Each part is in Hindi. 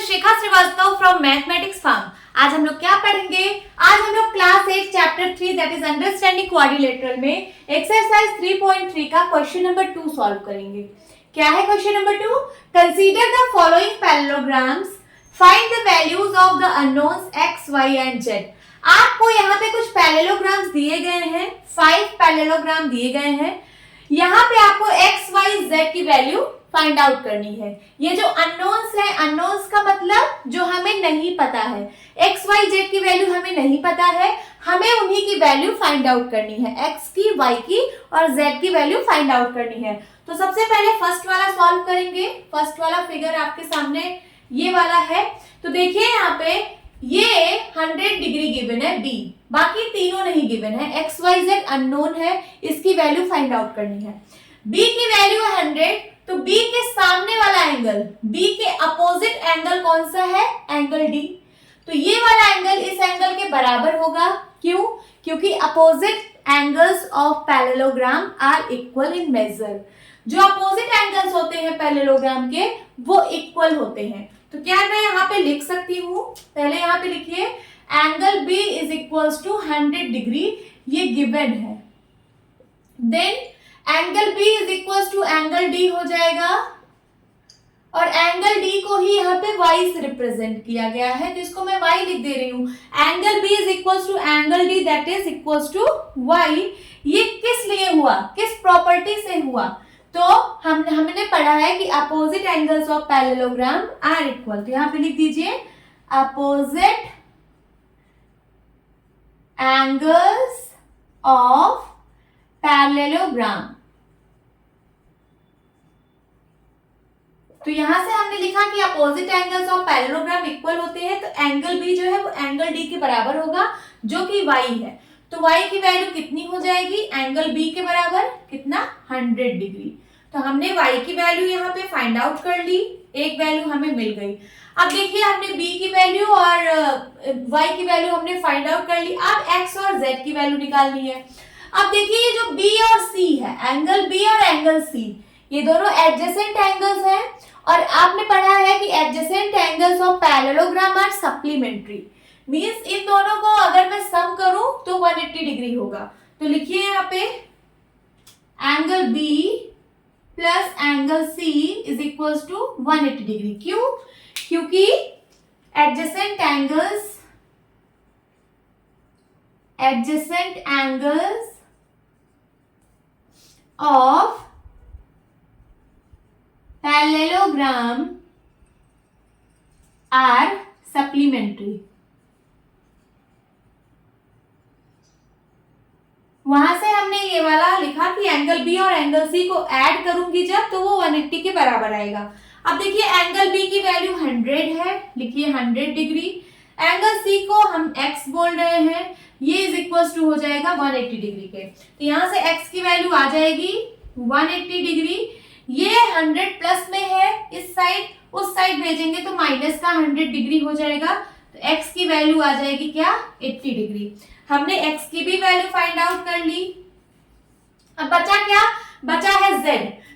Shikha Srivastava from mathematics farm. आज हम लोग क्या पढ़ेंगे? आज हम लोग class 8 chapter 3 that is understanding quadrilateral में एक्सरसाइज 3.3 का क्वेश्चन नंबर 2 सॉल्व करेंगे। क्या है question number 2? Consider the following parallelograms, find the values of the unknowns x, y and z। आपको यहाँ पे कुछ पैरेललोग्राम्स दिए गए हैं, 5 पैरेललोग्राम दिए गए हैं। यहाँ पे आपको x, y, z की वैल्यू फाइंड आउट करनी है। ये जो अननोन्स है, अननोन्स का मतलब जो हमें नहीं पता है। x, y, z की वैल्यू हमें नहीं पता है, हमें उन्हीं की वैल्यू फाइंड आउट करनी है, x की, y की और z की वैल्यू फाइंड आउट करनी है। तो सबसे पहले फर्स्ट वाला सॉल्व करेंगे। फर्स्ट वाला फिगर आपके सामने ये वाला है। तो देखिए यहाँ पे ये 100 डिग्री गिवन है b, बाकी तीनों नहीं गिवन है। x, y, z अननोन है, इसकी वैल्यू फाइंड आउट करनी है। b की वैल्यू 100, तो b के सामने वाला एंगल, b के अपोजिट एंगल कौन सा है? Angle d। तो ये वाला एंगल इस एंगल के बराबर होगा। क्यों? क्योंकि opposite angles of parallelogram are equal in measure. जो अपोजिट एंगल्स होते हैं पैरेललोग्राम के वो इक्वल होते हैं। तो क्या मैं यहाँ पे लिख सकती हूँ? पहले यहाँ पे लिखिए angle b is equals to 100 degree, ये गिवन है। Then angle b is equals to angle d हो जाएगा, और एंगल d को ही यहाँ पे y से रिप्रेजेंट किया गया है, तो इसको मैं y लिख दे रही हूँ। Angle b is equals to angle d that is equals to y। ये किस लिए हुआ? किस प्रॉपर्टी से हुआ? तो हमने पढ़ा है कि opposite angles of parallelogram are equal. तो यहाँ पे लिख दीजिए अपोजिट एंगल्स ऑफ पैरेललोग्राम। तो यहां से हमने लिखा कि opposite angles of parallelogram equal होते हैं, तो एंगल बी जो है वो एंगल डी के बराबर होगा, जो कि y है। तो y की वैल्यू कितनी हो जाएगी? एंगल b के बराबर कितना? 100 डिग्री। तो हमने y की वैल्यू यहाँ पे फाइंड आउट कर ली, एक वैल्यू हमें मिल गई। अब देखिए हमने b की वैल्यू और y की वैल्यू हमने फाइंड आउट कर ली। अब x और z की वैल्यू निकालनी है। अब देखिए ये जो b और c है, एंगल b और एंगल c, ये दोनों एडजेसेंट एंगल्स हैं, और आपने पढ़ा है कि adjacent angles of parallelogram are supplementary. Means इन दोनों को अगर मैं सम करूं तो 180 डिग्री होगा। तो लिखिए यहाँ पे angle b plus angle c is equals to 180 degree. क्यों? क्योंकि adjacent angles of parallelogram are supplementary. वहां से हमने ये वाला लिखा कि एंगल बी और एंगल सी को ऐड करूंगी जब, तो वो 180 के बराबर आएगा। अब देखिए एंगल बी की वैल्यू 100 है, लिखिए 100 डिग्री। एंगल सी को हम x बोल रहे हैं, ये इज इक्वल्स टू हो जाएगा 180 डिग्री के। तो यहां से x की वैल्यू आ जाएगी 180 डिग्री। ये 100 प्लस में है, इस साइड उस साइड भेजेंगे तो माइनस का 100 डिग्री हो जाएगा। तो x की वैल्यू आ जाएगी क्या? 80 डिग्री। हमने x की भी वैल्यू फाइंड आउट कर ली। अब बचा क्या? बचा है z।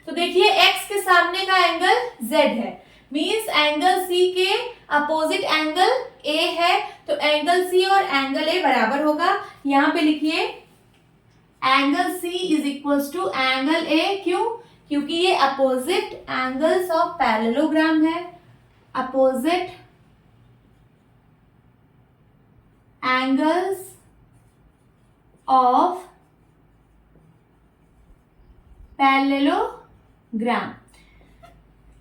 तो देखिए x के सामने का एंगल z है, मींस एंगल c के अपोजिट एंगल a है, तो एंगल c और एंगल a बराबर होगा। यहाँ पे लिखिए angle c is equals to angle a। क्यों? क्योंकि ये अपोजिट एंगल्स ऑफ पैरेललोग्राम है। Opposite angles of parallelogram,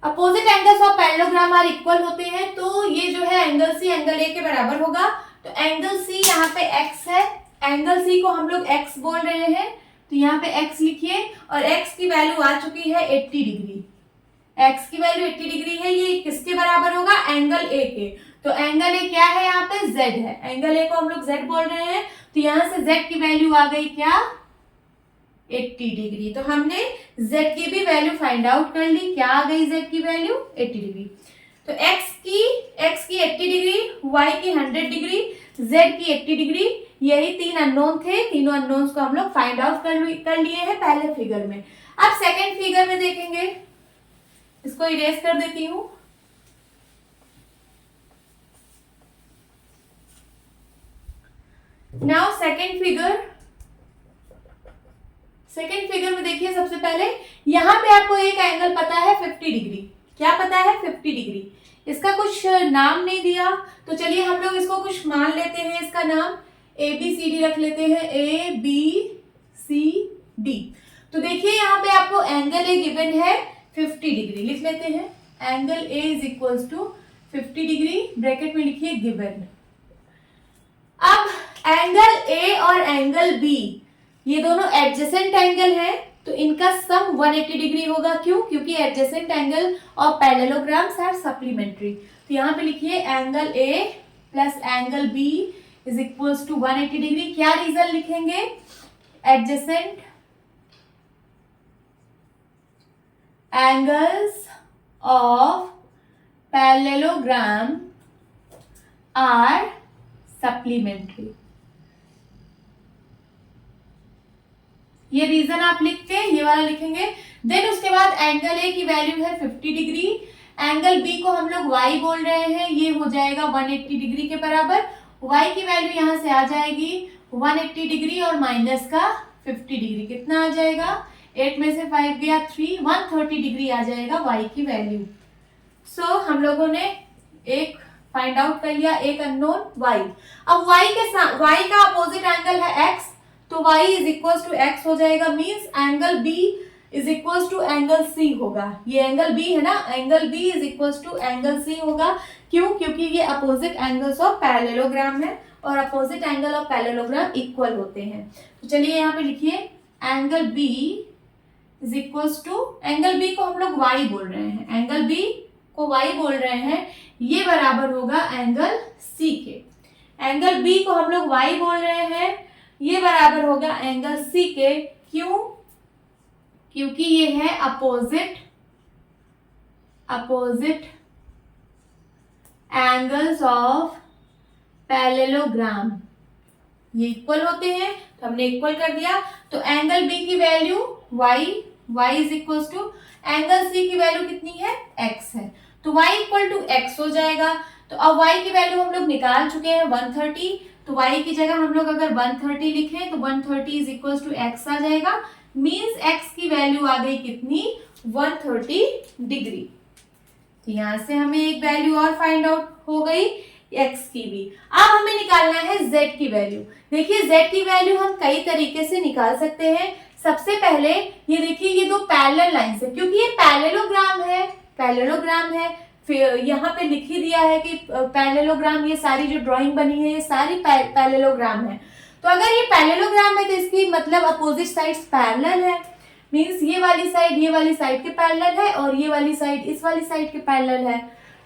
opposite angles of parallelogram are equal होते हैं, तो ये जो है एंगल सी एंगल ए के बराबर होगा। तो एंगल सी यहाँ पे x है, एंगल सी को हम लोग x बोल रहे हैं, तो यहाँ पे x लिखिए, और x की वैल्यू आ चुकी है 80 डिग्री। x की वैल्यू 80 डिग्री है, ये किसके बराबर होगा? एंगल a के। तो एंगल a क्या है? यहाँ पे z है, एंगल a को हम लोग z बोल रहे हैं, तो यहाँ से z की वैल्यू आ गई क्या? 80 डिग्री। तो हमने z की भी वैल्यू फाइंड आउट कर ली। क्या आ गई z की वैल्यू? 80 डिग्री। तो x की 80 डिग्री, y की 100 डिग्री, z की 80 डिग्री, यही तीन अननोन थे। तीनों अननोन्स को हम लोग फाइंड आउट कर लिए हैं पहले फिगर में। अब सेकंड फिगर में देखेंगे, इसको इरेज कर देती हूं। नाउ सेकेंड फिगर में देखिए, सबसे पहले यहाँ पे आपको एक एंगल पता है 50 डिग्री। क्या पता है? 50 डिग्री। इसका कुछ नाम नहीं दिया, तो चलिए हम लोग इसको कुछ मान लेते हैं। इसका नाम ABCD रख लेते हैं, ABCD। तो देखिए यहाँ पे आपको एंगल ए गिवन है 50 डिग्री, लिख लेते हैं। Angle A is equal to 50 degree, bracket में लिखिए गिवन। अब एंगल ए और एंगल बी ये दोनों एडजेसेंट एंगल हैं, तो इनका सम 180 डिग्री होगा। क्यों? क्योंकि एडजेसेंट एंगल और पैरेललोग्राम्स आर सप्लीमेंट्री। तो यहाँ पे लिखिए angle A plus angle B is equals to 180 degree. क्या रीजन लिखेंगे? Adjacent angles of parallelogram are supplementary. ये रीजन आप लिख के ये वाला लिखेंगे। देन उसके बाद एंगल ए की वैल्यू है 50 डिग्री, एंगल बी को हम लोग y बोल रहे हैं, ये हो जाएगा 180 डिग्री के बराबर। y की वैल्यू यहां से आ जाएगी 180 डिग्री और माइनस का 50 डिग्री, कितना आ जाएगा? 8 में से 5 गया 3, 130 डिग्री आ जाएगा y की वैल्यू। सो हम लोगों ने एक फाइंड आउट कर लिया, एक अननोन y। अब y का अपोजिट एंगल है x, तो y is equal to x हो जाएगा। Means angle b is equal to angle c होगा। ये एंगल b है ना, angle b is equal to angle c होगा। क्यों? क्योंकि ये अपोजिट एंगल्स ऑफ पैरेललोग्राम है और opposite angle of parallelogram equal होते हैं। तो चलिए यहाँ पे लिखिए angle b is equal to, angle b को हम लोग y बोल रहे हैं, एंगल b को y बोल रहे हैं, ये बराबर होगा एंगल c के। एंगल b को हम लोग y बोल रहे हैं, ये बराबर होगा एंगल C के। क्यों? क्योंकि ये है अपोजिट एंगल्स ऑफ पैरेललोग्राम, ये इक्वल होते हैं, तो हमने इक्वल कर दिया। तो एंगल B की value y is equal to angle C की वैल्यू कितनी है? x है, तो y इक्वल टू x हो जाएगा। तो अब y की वैल्यू हम लोग निकाल चुके हैं 130, तो y की जगह हम लोग अगर 130 लिखें तो 130 इज इक्वल टू x आ जाएगा। मीन्स x की वैल्यू आ गई कितनी? 130 डिग्री। तो यहां से हमें एक वैल्यू और फाइंड आउट हो गई x की भी। अब हमें निकालना है z की वैल्यू। देखिए z की वैल्यू हम कई तरीके से निकाल सकते हैं। सबसे पहले ये देखिए, ये दो पैरेलल लाइंस है, क्योंकि ये पैरेललोग्राम है। फिर यहाँ पे लिख ही दिया है कि पैरेललोग्राम, ये सारी जो ड्राइंग बनी है ये सारी पैरेललोग्राम है। तो अगर ये पैरेललोग्राम है तो इसकी मतलब अपोजिट साइड्स पैरेलल है। मींस ये वाली साइड के पैरेलल है और ये वाली साइड इस वाली साइड के पैरेलल है।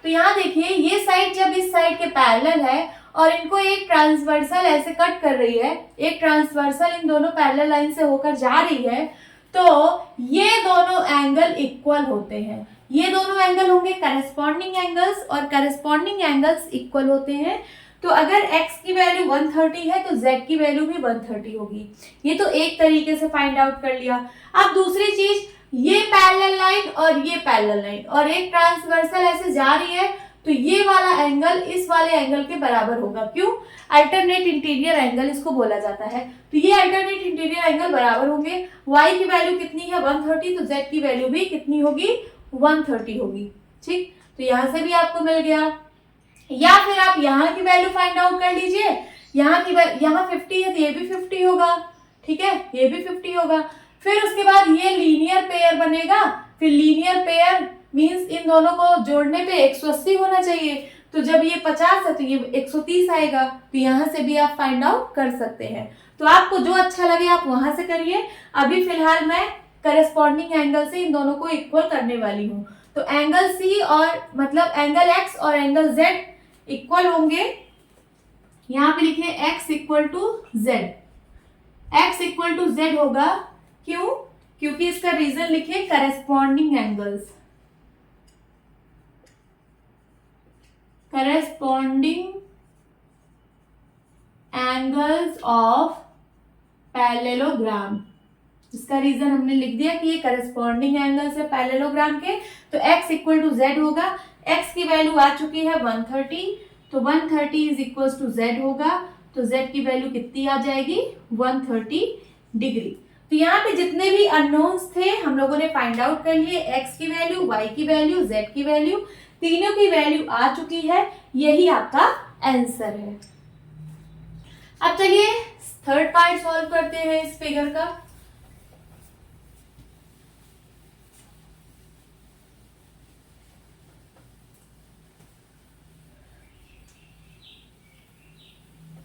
तो यहाँ देखिए, ये साइड जब इस साइड के पैरेलल है और इनको एक ट्रांसवर्सल ऐसे कट कर रही है, एक ट्रांसवर्सल इन दोनों पैरेलल लाइन से होकर जा रही है, तो ये दोनों एंगल इक्वल होते हैं। ये दोनों एंगल होंगे करस्पॉन्डिंग एंगल्स और करस्पॉन्डिंग एंगल्स इक्वल होते हैं। तो अगर x की वैल्यू 130 है तो z की वैल्यू भी 130 होगी। ये तो एक तरीके से फाइंड आउट कर लिया। अब दूसरी चीज, ये पैरेलल लाइन और ये पैरेलल लाइन और एक ट्रांसवर्सल ऐसे जा रही है, तो ये वाला एंगल इस वाले एंगल के बराबर होगा। क्यों? अल्टरनेट इंटीरियर एंगल इसको बोला जाता है। तो ये अल्टरनेट इंटीरियर एंगल बराबर होंगे। y की वैल्यू कितनी है? 130, तो z की वैल्यू भी कितनी होगी? 130 होगी। ठीक, तो यहां से भी आपको मिल गया। या फिर आप यहाँ की वैल्यू फाइंड आउट कर लीजिए। यहाँ 50 है तो ये भी 50 होगा। ठीक है, ये भी 50 होगा। फिर उसके बाद ये लीनियर पेयर बनेगा। फिर लीनियर पेयर मींस इन दोनों को जोड़ने पे 180 होना चाहिए। तो जब ये 50 है तो ये 130 आएगा। तो यहाँ से भी आप फाइंड आउट कर सकते हैं। तो आपको जो अच्छा लगे आप वहां से करिए। अभी फिलहाल मैं करस्पॉन्डिंग एंगल से इन दोनों को इक्वल करने वाली हूँ। तो एंगल C और मतलब एंगल x और एंगल z इक्वल होंगे। यहाँ पे लिखिए x equal to z, x equal to z होगा। क्यों? क्योंकि इसका रीजन लिखिए करस्पॉन्डिंग एंगल्स, ऑफ पैरेललोग्राम। इसका रीजन हमने लिख दिया कि ये करस्पॉन्डिंग एंगल्स है पैरेललोग्राम के। तो x इक्वल टू z होगा। x की वैल्यू आ चुकी है 130, तो 130 इज इक्वल टू z होगा। तो z की वैल्यू कितनी आ जाएगी 130 डिग्री। तो यहाँ पे जितने भी अननोन्स थे हम लोगों ने फाइंड आउट कर लिए, x की वैल्यू, y की वैल्यू, z की वैल्यू, तीनों की वैल्यू आ चुकी है। यही आपका आंसर है। अब चलिए थर्ड पार्ट सॉल्व करते हैं इस फिगर का।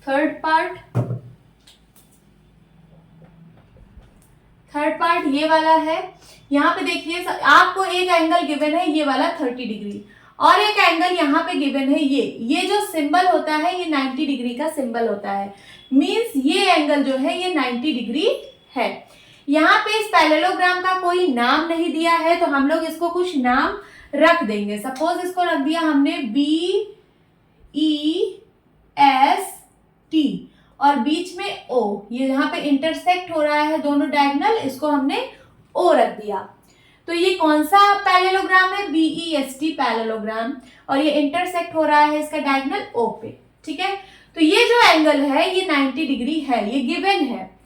थर्ड पार्ट ये वाला है। यहाँ पे देखिए आपको एक एंगल गिवन है ये वाला 30 डिग्री और एक एंगल यहाँ पे गिवन है ये जो सिंबल होता है ये 90 डिग्री का सिंबल होता है। मींस ये एंगल जो है ये 90 डिग्री है। यहाँ पे इस पैरेललोग्राम का कोई नाम नहीं दिया है तो हम लोग इसको कुछ नाम रख देंगे। सपोज इसको रख दिया हमने BEST और बीच में O, ये यहाँ पे इंटरसेक्ट हो रहा है दोनों डायगोनल, इसको हमने O रख दिया। तो ये कौन सा पैरेललोग्राम है BEST पैरेललोग्राम और ये इंटरसेक्ट हो रहा है इसका डायगोनल O पे। ठीक है, तो ये जो एंगल है ये 90 डिग्री है, ये गिवन है।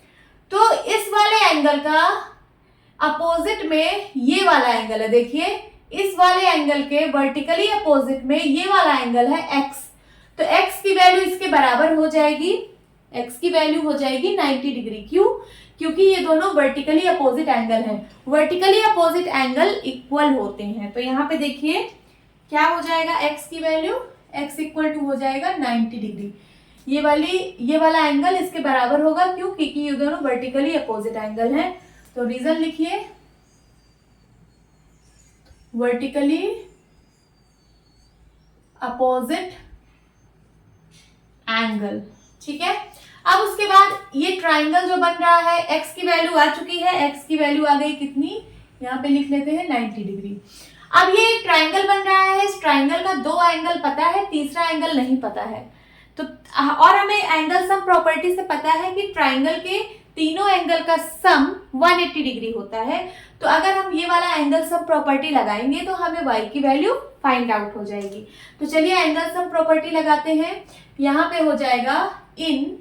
तो इस वाले एंगल का अपोजिट में ये वाला एंगल है। देखिए इस वाले एंगल के वर्टिकली अपोजिट में ये वाला एंगल है x। तो x की वैल्यू इसके बराबर हो जाएगी, x की वैल्यू हो जाएगी 90 डिग्री। क्यों? क्योंकि ये दोनों वर्टिकली अपोजिट एंगल हैं। वर्टिकली अपोजिट एंगल इक्वल होते हैं। तो यहाँ पे देखिए क्या हो जाएगा, x की वैल्यू x इक्वल टू हो जाएगा 90 डिग्री। ये वाला एंगल इसके बराबर होगा। क्यों? क्योंकि ये दोनों वर्टिकली अपोजिट एंगल हैं। तो रीजन लिखिए वर्टिकली अपोजिट एंगल। ठीक है, अब उसके बाद ये ट्राइंगल जो बन रहा है x की वैल्यू आ चुकी है, x की वैल्यू आ गई कितनी, यहाँ पे लिख लेते हैं 90 डिग्री। अब ये एक ट्राइंगल बन रहा है, इस ट्राइंगल का दो एंगल पता है, तीसरा एंगल नहीं पता है। तो और हमें एंगल सम प्रॉपर्टी से पता है कि ट्राइंगल के तीनों एंगल का सम 180 डिग्री होता है। तो अगर हम ये वाला एंगल सम प्रॉपर्टी लगाएंगे तो हमें y की वैल्यू फाइंड आउट हो जाएगी। तो चलिए एंगल सम प्रॉपर्टी लगाते हैं। यहाँ पे हो जाएगा इन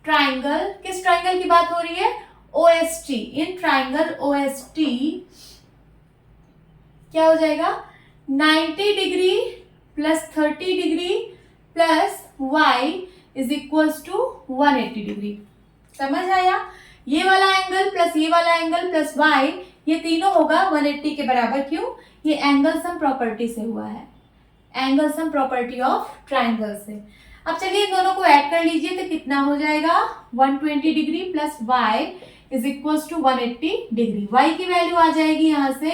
ट्राइंगल, किस ट्राइंगल की बात हो रही है, OST, इन ट्राइंगल OST क्या हो जाएगा 90 degree plus 30 degree plus y is equals to 180 degree. समझ आया? ये वाला एंगल प्लस ये वाला एंगल प्लस y ये तीनों होगा 180 के बराबर। क्यों? ये एंगल सम प्रॉपर्टी से हुआ है, angle sum property of triangle से। अब चलिए दोनों को ऐड कर लीजिए तो कितना हो जाएगा 120 degree plus y is equals to 180 degree. y की वैल्यू आ जाएगी यहाँ से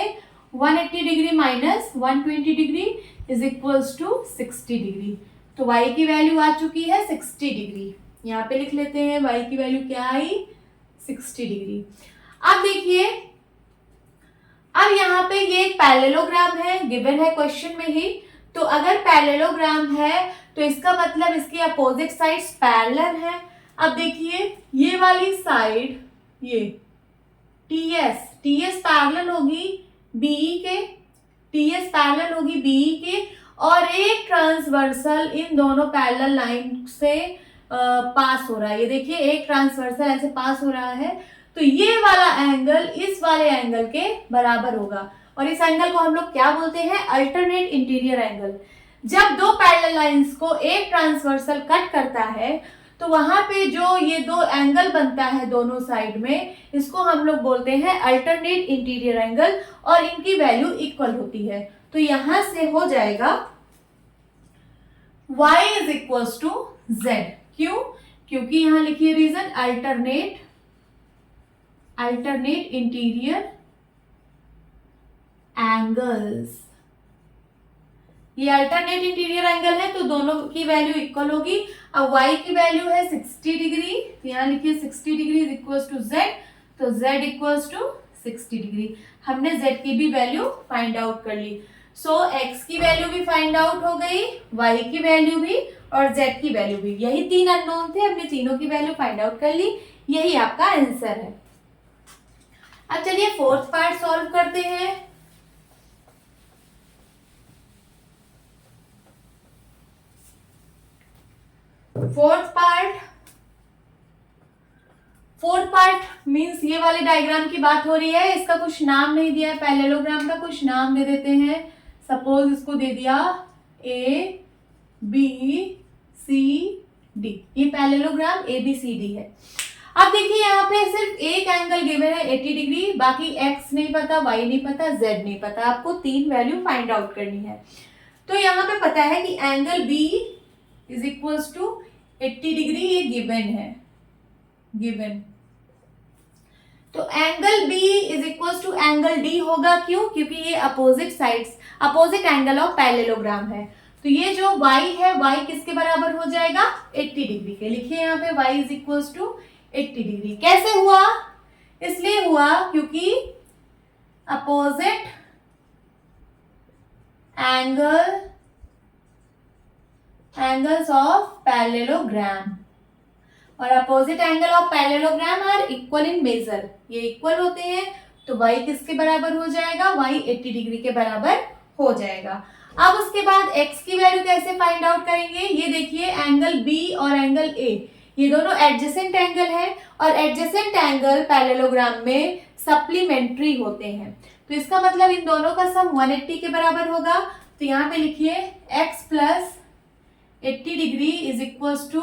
180 degree minus 120 degree is equals to 60 degree. तो y की वैल्यू आ चुकी है 60 डिग्री। यहाँ पे लिख लेते हैं y की वैल्यू क्या आई 60 डिग्री। अब देखिए अब यहाँ पे ये एक पैरेललोग्राम है, गिवन है क्वेश्चन में ही। तो अगर पैरेललोग्राम है तो इसका मतलब इसकी अपोजिट साइड्स पैरेलल है। अब देखिए ये वाली साइड ये TS पैरेलल होगी BE के, TS पैरेलल होगी BE के और एक ट्रांसवर्सल इन दोनों पैरेलल लाइन से पास हो रहा है। ये देखिए एक ट्रांसवर्सल ऐसे पास हो रहा है। तो ये वाला एंगल इस वाले एंगल के बराबर होगा और इस एंगल को हम लोग क्या बोलते हैं, अल्टरनेट इंटीरियर एंगल। जब दो पैरेलल लाइंस को एक ट्रांसवर्सल कट करता है तो वहां पे जो ये दो एंगल बनता है दोनों साइड में, इसको हम लोग बोलते हैं अल्टरनेट इंटीरियर एंगल और इनकी वैल्यू इक्वल होती है। तो यहां से हो जाएगा y is equals to z। क्यों? क्योंकि यहां लिखिए रीजन अल्टरनेट इंटीरियर एंगल्स। ये अल्टरनेट इंटीरियर एंगल है तो दोनों की वैल्यू इक्वल होगी। अब y की वैल्यू है 60 डिग्री, तो यहाँ लिखिए 60 degree is equals to z। तो z इक्वल्स टू 60 डिग्री। हमने z की भी वैल्यू फाइंड आउट कर ली। सो x की वैल्यू भी फाइंड आउट हो गई, y की वैल्यू भी और z की वैल्यू भी। यही तीन अननोन थे, हमने तीनों की वैल्यू फाइंड आउट कर ली। यही आपका आंसर है। अब चलिए फोर्थ पार्ट सॉल्व करते हैं। फोर्थ पार्ट मींस ये वाले डायग्राम की बात हो रही है, इसका कुछ नाम नहीं दिया है, पैरेललोग्राम का कुछ नाम दे देते हैं। सपोज इसको दे दिया ए बी सी डी, ये parallelogram A B C D है। अब देखिए यहाँ पे सिर्फ एक एंगल गिवन है 80 डिग्री, बाकी x नहीं पता, y नहीं पता, z नहीं पता, आपको 3 वैल्यू फाइंड आउट करनी है। तो यहाँ पे पता है कि angle B is equals to 80 degree, ये गिवन है, गिवन। तो angle B is equals to angle D होगा, क्यों? क्योंकि ये opposite sides, opposite angle of parallelogram है। तो ये जो y है, y किसके बराबर हो जाएगा? 80 डिग्री के। लिखिए यहाँ पे y is equals to 80 degree. कैसे हुआ? इसलिए हुआ क्योंकि अपोजिट एंगल्स ऑफ पैरेललोग्राम और opposite angle of parallelogram are equal in measure, ये इक्वल होते हैं। तो y किसके बराबर हो जाएगा? y 80 डिग्री के बराबर हो जाएगा। अब उसके बाद x की वैल्यू कैसे फाइंड आउट करेंगे? ये देखिए एंगल B और एंगल A, ये दोनों एडजेसेंट एंगल है और एडजेसेंट एंगल पैरेललोग्राम में सप्लीमेंट्री होते हैं। तो इसका मतलब इन दोनों का सम 180 के बराबर होगा। तो यहाँ पे लिखिए x plus 80 degree is equals to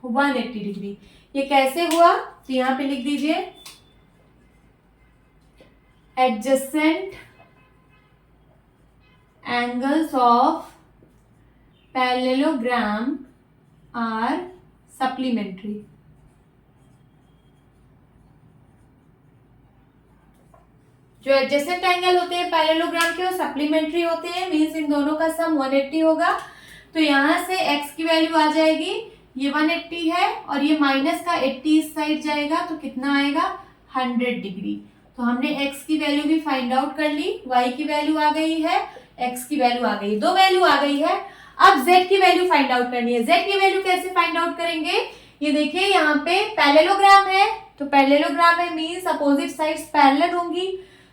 180 degree. ये कैसे हुआ? तो यहाँ पे लिख दीजिए adjacent angles of parallelogram are supplementary. जो एडजेसेंट एंगल होते हैं पैरेललोग्राम के वो सप्लीमेंट्री होते हैं, मींस इन दोनों का सम 180 होगा। तो यहां से x की वैल्यू आ जाएगी, ये 180 है और ये माइनस का 80 इस साइड जाएगा, तो कितना आएगा? 100 डिग्री। तो हमने x की वैल्यू भी फाइंड आउट कर ली, y की वैल्यू आ गई है, x की वैल्यू आ गई, दो वैल्यू आ गई है। अब z की वैल्यू फाइंड आउट करनी है। z की वैल्यू कैसे फाइंड आउट करेंगे? ये देखिए यहाँ पे पैरेललोग्राम है, तो पैरेललोग्राम है मींस अपोजिट साइड्स पैरेलल होंगी।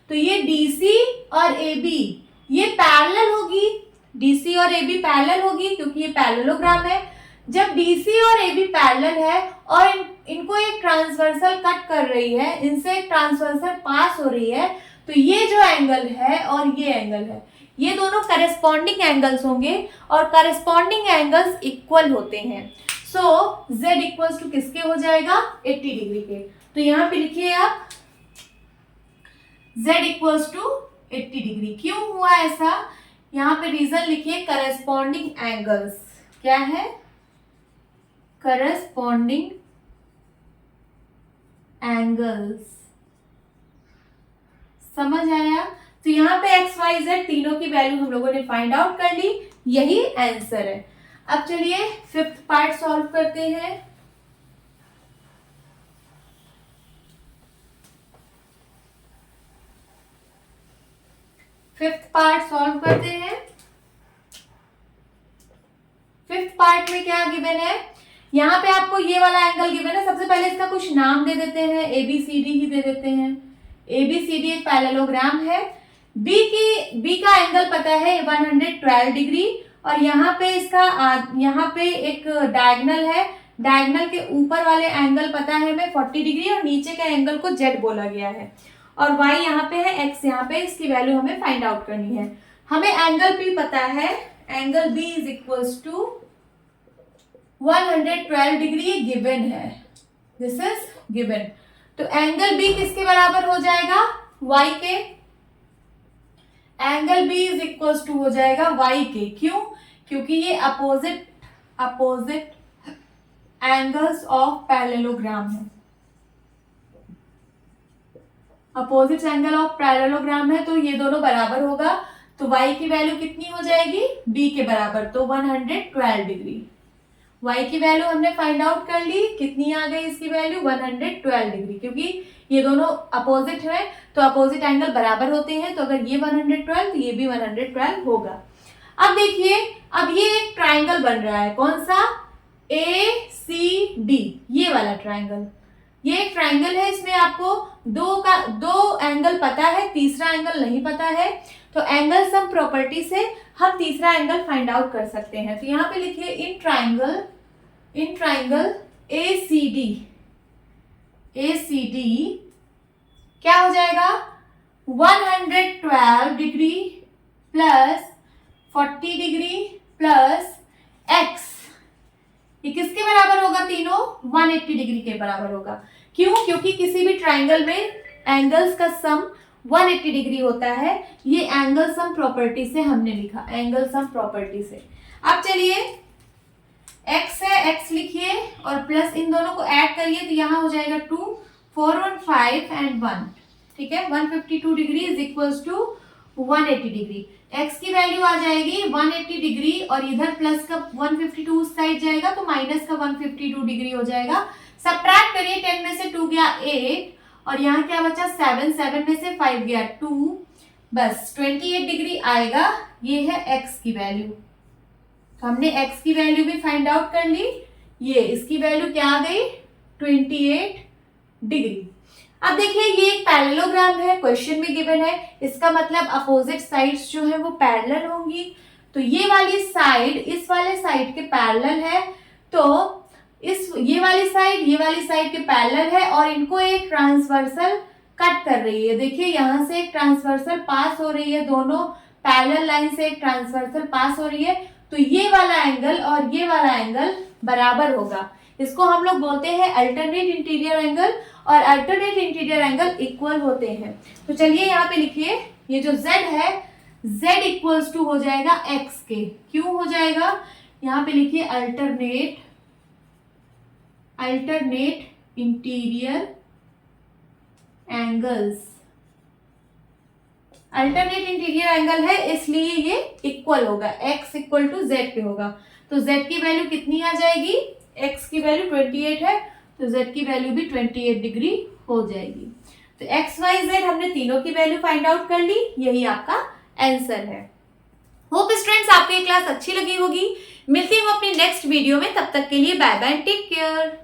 तो ये DC और AB ये पैरेलल होगी, DC और AB पैरेलल होगी क्योंकि ये पैरेललोग्राम है। जब DC और AB पैरेलल है और इनको एक ट्रांसवर्सल कट कर रही है, इनसे एक ट्रांसवर्सल पास हो रही है, तो ये जो एंगल है और ये एंगल है, ये दोनों करेस्पॉन्डिंग एंगल्स होंगे और करेस्पॉन्डिंग एंगल्स इक्वल होते हैं। सो Z इक्वल्स टू किसके हो जाएगा? 80 डिग्री के। तो यहाँ पे लिखिए आप Z इक्वल्स टू 80 डिग्री। क्यों हुआ ऐसा? यहाँ पे रीजन लिखिए करेस्पॉन्डिंग एंगल्स। क्या है? Corresponding angles. समझ आया? तो यहाँ पे x, y, z तीनों की वैल्यू हम लोगों ने फाइंड आउट कर ली, यही आंसर है। अब चलिए फिफ्थ पार्ट सॉल्व करते हैं। फिफ्थ पार्ट सॉल्व करते हैं। फिफ्थ पार्ट में क्या गिवन है? यहाँ पे आपको ये वाला एंगल गिवन है। सबसे पहले इसका कुछ नाम दे देते हैं, ABCD ही दे देते हैं। ABCD एक पैरेललोग्राम है। B का एंगल पता है 112 डिग्री और यहाँ पे इसका यहाँ पे एक डायगोनल है, डायगोनल के ऊपर वाले एंगल पता है हमें 40 डिग्री और नीचे के एंगल को Z बोला गया है और Y यहाँ पे है, X यहाँ पे, इसकी वैल्यू हमें फाइंड आउट करनी है। हमें एंगल P पता है, angle B is equals to 112 degree, ये गिवन है, दिस इज गिवन। तो एंगल B किसके बराबर हो जाएगा? Y के। Angle B is equals to हो जाएगा Y के। क्यों? क्योंकि ये अपोजिट एंगल्स ऑफ पैरेललोग्राम है, अपोजिट एंगल ऑफ पैरेललोग्राम है, तो ये दोनों बराबर होगा। तो y की वैल्यू कितनी हो जाएगी? b के बराबर, तो 112 डिग्री। y की वैल्यू हमने फाइंड आउट कर ली, कितनी आ गई इसकी वैल्यू? 112 डिग्री। क्योंकि ये दोनों अपोजिट है तो अपोजिट एंगल बराबर होते हैं, तो अगर ये 112 तो ये भी 112 होगा। अब देखिए, अब ये एक ट्राइंगल बन रहा है, कौन सा? ACD, ये वाला ट्राइंगल। ये एक ट्राइंगल है, इसमें आपको दो एंगल पता है, तीसरा एंगल नहीं पता है। तो एंगल सम प्रॉपर्टी से हम तीसरा एंगल फाइंड आउट कर सकते हैं। तो यहाँ पे लिखिए in triangle in triangle ACD क्या हो जाएगा 112 degree plus 40 degree plus x, ये किसके बराबर होगा तीनों 180 डिग्री के बराबर होगा। क्यों? क्योंकि किसी भी ट्राइंगल में एंगल्स का सम 180 डिग्री होता है। ये एंगल सम प्रॉपर्टी से हमने लिखा, एंगल सम प्रॉपर्टी से। अब चलिए x है, x लिखिए और प्लस इन दोनों को ऐड करिए तो यहाँ हो जाएगा 2, 4, 1, 5 एंड 1, ठीक है। 152 degree is equals to 180 degree. x की वैल्यू आ जाएगी 180 डिग्री और इधर प्लस का 152 उस साइड जाएगा तो माइनस का 152 डिग्री हो जाएगा। सबट्रैक्ट करिए, 10 में से 2 गया 8 और यहाँ क्या बचा 7, 7 में से 5 गया 2, बस 28 डिग्री आएगा। ये है x की वैल्यू। हमने x की वैल्यू भी फाइंड आउट कर ली। ये इसकी वैल्यू क्या आ गई 28 डिग्री। अब देखिए ये एक पैरेललोग्राम है, क्वेश्चन में गिवन है, इसका मतलब अपोजिट साइड्स जो है वो पैरेलल होंगी। तो ये वाली साइड इस वाले साइड के पैरेलल है, तो ये वाली साइड के पैरेलल है और इनको एक ट्रांसवर्सल कट कर रही है। देखिए यहाँ से एक ट्रांसवर्सल पास हो रही है, दोनों पैरेलल लाइन से एक ट्रांसवर्सल पास हो रही है, तो ये वाला एंगल और ये वाला एंगल बराबर होगा। इसको हम लोग बोलते हैं अल्टरनेट इंटीरियर एंगल और अल्टरनेट इंटीरियर एंगल इक्वल होते हैं। तो चलिए यहाँ पे लिखिए, ये जो z है z इक्वल्स टू हो जाएगा x के। क्यों हो जाएगा? यहाँ पे लिखिए alternate interior angles. Alternate interior angle है इसलिए ये इक्वल होगा, x इक्वल टू z पे होगा। तो z की वैल्यू कितनी आ जाएगी? x की वैल्यू 28 है तो z की वैल्यू भी 28 डिग्री हो जाएगी। तो x, y, z हमने तीनों की वैल्यू फाइंड आउट कर ली, यही आपका आंसर है। होप स्टूडेंट्स आपको ये क्लास अच्छी लगी होगी। मिलती हूँ अपनी नेक्स्ट वीडियो में, तब तक के लिए बाय बाय, टेक केयर।